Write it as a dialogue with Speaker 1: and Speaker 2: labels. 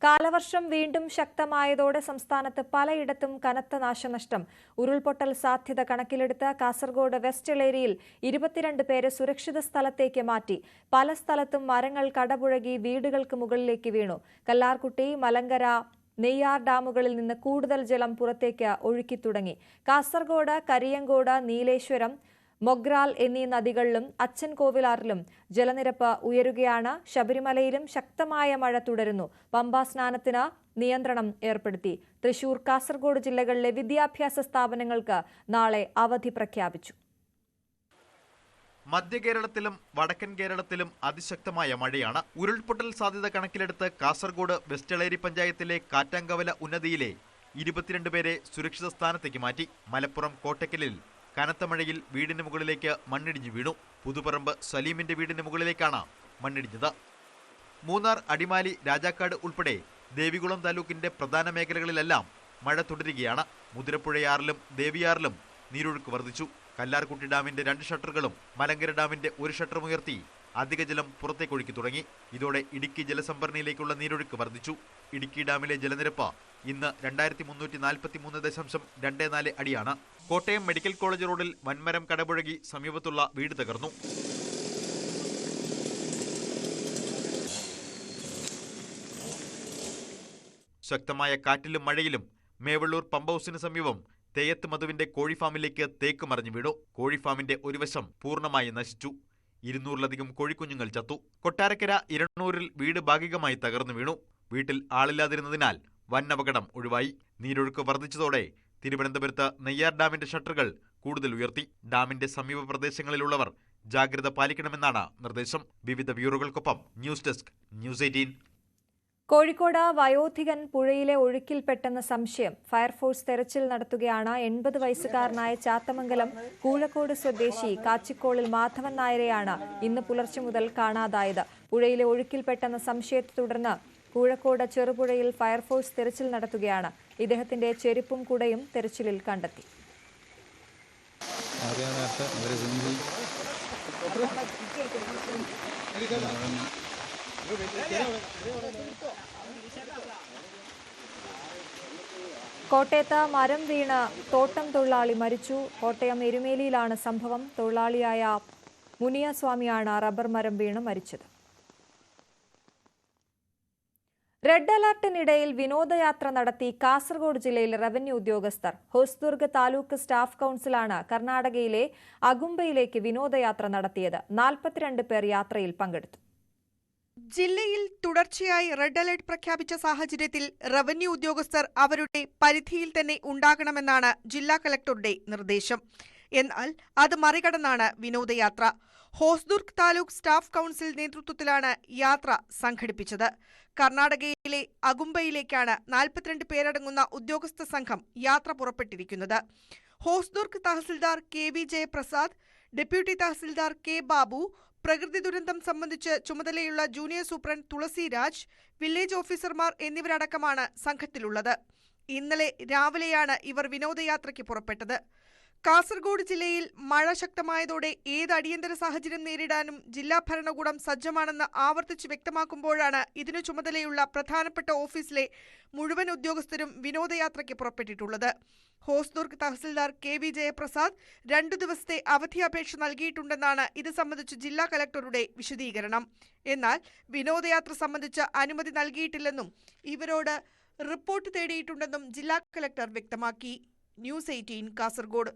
Speaker 1: കാലവർഷം വീണ്ടും ശക്തമായതോടെ സംസ്ഥാനത്ത് പലയിടത്തും കനത്ത നാശനഷ്ടം. ഉരുൾപൊട്ടൽ സാധ്യത കണക്കിലെടുത്ത് കാസർഗോഡ് വെസ്റ്റ് എളേരിയിൽ 22 പേരെ സുരക്ഷിത സ്ഥലത്തേക്ക് മാറ്റി. പല സ്ഥലത്തും മരങ്ങൾ കടപുഴകി വീടുകൾക്ക് മുകളിലേക്ക് വീണു. കല്ലാർകുട്ടി, മലങ്കര, നെയ്യാർ ഡാമുകളിൽ നിന്ന് കൂടുതൽ ജലം പുറത്തേക്ക് ഒഴുക്കി തുടങ്ങി. കാസർഗോഡ്, കരിയങ്കോട്, നീലേശ്വരം, മൊഗ്രാൽ എന്നീ നദികളിലും അച്ചൻകോവിലാറിലും ജലനിരപ്പ് ഉയരുകയാണ്. ശബരിമലയിലും ശക്തമായ മഴ തുടരുന്നു. പമ്പാ സ്നാനത്തിന് നിയന്ത്രണം ഏർപ്പെടുത്തി. തൃശൂർ, കാസർഗോഡ് ജില്ലകളിലെ വിദ്യാഭ്യാസ സ്ഥാപനങ്ങൾക്ക് നാളെ അവധി പ്രഖ്യാപിച്ചു.
Speaker 2: മധ്യ കേരളത്തിലും വടക്കൻ കേരളത്തിലും അതിശക്തമായ മഴയാണ്. ഉരുൾപൊട്ടൽ സാധ്യത കണക്കിലെടുത്ത് കാസർഗോഡ് വെസ്റ്റ് എളേരി പഞ്ചായത്തിലെ കാറ്റാങ്കവല ഉന്നതിയിലെ 22 പേരെ സുരക്ഷിത സ്ഥാനത്തേക്ക് മാറ്റി. മലപ്പുറം കോട്ടക്കലിൽ കനത്ത മഴയിൽ വീടിന് മുകളിലേക്ക് മണ്ണിടിഞ്ഞു വീണു. പുതുപ്പറമ്പ് സലീമിന്റെ വീടിന് മുകളിലേക്കാണ് മണ്ണിടിഞ്ഞത്. മൂന്നാർ, അടിമാലി, രാജാക്കാട് ഉൾപ്പെടെ ദേവികുളം താലൂക്കിന്റെ പ്രധാന മേഖലകളിലെല്ലാം മഴ തുടരുകയാണ്. മുതിരപ്പുഴയാറിലും ദേവിയാറിലും നീരൊഴുക്ക് വർദ്ധിച്ചു. കല്ലാർകുട്ടി ഡാമിന്റെ 2 ഷട്ടറുകളും മലങ്കര ഡാമിന്റെ 1 ഷട്ടറും ഉയർത്തി അധിക ജലം പുറത്തേക്കൊഴുക്കി തുടങ്ങി. ഇതോടെ ഇടുക്കി ജലസംഭരണിയിലേക്കുള്ള നീരൊഴുക്ക് വർദ്ധിച്ചു. ഇടുക്കി ഡാമിലെ ജലനിരപ്പ് ഇന്ന് 2343.24 അടിയാണ്. കോട്ടയം മെഡിക്കൽ കോളേജ് റോഡിൽ വൻമരം കടപുഴകി സമീപത്തുള്ള വീട് തകർന്നു. ശക്തമായ കാറ്റിലും മഴയിലും മേവള്ളൂർ പമ്പ് ഹൌസിന് സമീപം തേയത്ത് മധുവിന്റെ കോഴിഫാമിലേക്ക് തേക്ക് മറിഞ്ഞു വീണു. കോഴിഫാമിന്റെ ഒരു വശം പൂർണ്ണമായി നശിച്ചു. 200-ലധികം കോഴിക്കുഞ്ഞുങ്ങൾ ചത്തു. കൊട്ടാരക്കര ഇരണ്ണൂരിൽ വീട് ഭാഗികമായി തകർന്നു വീണു. വീട്ടിൽ ആളില്ലാതിരുന്നതിനാൽ വൻ അപകടം ഒഴിവായി. നീരൊഴുക്ക് വർദ്ധിച്ചതോടെ തിരുവനന്തപുരത്ത് നെയ്യാർ ഡാമിന്റെ ഷട്ടറുകൾ കൂടുതൽ ഉയർത്തി. ഡാമിന്റെ സമീപ പ്രദേശങ്ങളിലുള്ളവർ ജാഗ്രത പാലിക്കണമെന്നാണ് നിർദ്ദേശം. വിവിധ ബ്യൂറോകൾക്കൊപ്പം ന്യൂസ് ഡെസ്ക്, ന്യൂസ് 18.
Speaker 1: കോഴിക്കോട് വയോധികൻ പുഴയിലെ ഒഴുക്കിൽപ്പെട്ടെന്ന സംശയം. ഫയർഫോഴ്സ് തെരച്ചിൽ നടത്തുകയാണ്. 80 വയസ്സുകാരനായ ചാത്തമംഗലം കൂഴക്കോട് സ്വദേശി കാച്ചിക്കോളിൽ മാധവൻ നായരെയാണ് ഇന്ന് പുലർച്ചെ മുതൽ കാണാതായത്. പുഴയിലെ ഒഴുക്കിൽപ്പെട്ടെന്ന സംശയത്തെ തുടർന്ന് കൂഴക്കോട് ചെറുപുഴയിൽ ഫയർഫോഴ്സ് തെരച്ചിൽ നടത്തുകയാണ്. ഇദ്ദേഹത്തിന്റെ ചെരുപ്പും കുടയും തെരച്ചിലിൽ കണ്ടെത്തി. കോട്ടയത്ത് മരം വീണ് തോട്ടം തൊഴിലാളി മരിച്ചു. കോട്ടയം എരുമേലിയിലാണ് സംഭവം. തൊഴിലാളിയായ മുനിയസ്വാമിയാണ് റബ്ബർ മരം വീണ് മരിച്ചത്. റെഡ് അലർട്ടിനിടയിൽ വിനോദയാത്ര നടത്തി കാസർഗോഡ് ജില്ലയിലെ റവന്യൂ ഉദ്യോഗസ്ഥർ. ഹോസ്ദുർഗ് താലൂക്ക് സ്റ്റാഫ് കൌൺസിലാണ് കർണാടകയിലെ അഗുംബയിലേക്ക് വിനോദയാത്ര നടത്തിയത്. 42 പേർ യാത്രയിൽ പങ്കെടുത്തു.
Speaker 3: ജില്ലയിൽ തുടർച്ചയായി റെഡ് അലർട്ട് പ്രഖ്യാപിച്ച സാഹചര്യത്തിൽ റവന്യൂ ഉദ്യോഗസ്ഥർ അവരുടെ പരിധിയിൽ തന്നെ ഉണ്ടാകണമെന്നാണ് ജില്ലാ കളക്ടറുടെ നിർദ്ദേശം. എന്നാൽ അത് മറികടന്നാണ് വിനോദയാത്ര. ഹോസ്ദുർഗ് താലൂക്ക് സ്റ്റാഫ് കൌൺസിൽ നേതൃത്വത്തിലാണ് യാത്ര സംഘടിപ്പിച്ചത്. കർണാടകയിലെ അഗുംബയിലേക്കാണ് 42 പേരടങ്ങുന്ന ഉദ്യോഗസ്ഥ സംഘം യാത്ര പുറപ്പെട്ടിരിക്കുന്നത്. Hosdurg tahsildar KV Jayaprasad, deputy tahsildar K Babu, പ്രകൃതി ദുരന്തം സംബന്ധിച്ച് ചുമതലയുള്ള junior superintendent Thulasi Raj, village ഓഫീസർമാർ എന്നിവരടക്കമാണ് സംഘത്തിലുള്ളത്. ഇന്നലെ രാവിലെയാണ് ഇവർ വിനോദയാത്രയ്ക്ക് പുറപ്പെട്ടത്. കാസർഗോഡ് ജില്ലയിൽ മഴ ശക്തമായതോടെ ഏത് അടിയന്തര സാഹചര്യം നേരിടാനും ജില്ലാ ഭരണകൂടം സജ്ജമാണെന്ന് ആവർത്തിച്ച് വ്യക്തമാക്കുമ്പോഴാണ് ഇതിനു ചുമതലയുള്ള പ്രധാനപ്പെട്ട ഓഫീസിലെ മുഴുവൻ ഉദ്യോഗസ്ഥരും വിനോദയാത്രയ്ക്ക് പുറപ്പെട്ടിട്ടുള്ളത്. ഹോസ്ദുർഗ് തഹസിൽദാർ KV ജയപ്രസാദ് 2 ദിവസത്തെ അവധി അപേക്ഷ നൽകിയിട്ടുണ്ടെന്നാണ് ഇത് സംബന്ധിച്ച് ജില്ലാ കലക്ടറുടെ വിശദീകരണം. എന്നാൽ വിനോദയാത്ര സംബന്ധിച്ച് അനുമതി നൽകിയിട്ടില്ലെന്നും ഇവരോട് റിപ്പോർട്ട് തേടിയിട്ടുണ്ടെന്നും ജില്ലാ കലക്ടർ വ്യക്തമാക്കി. ന്യൂസ് 18 കാസർഗോഡ്.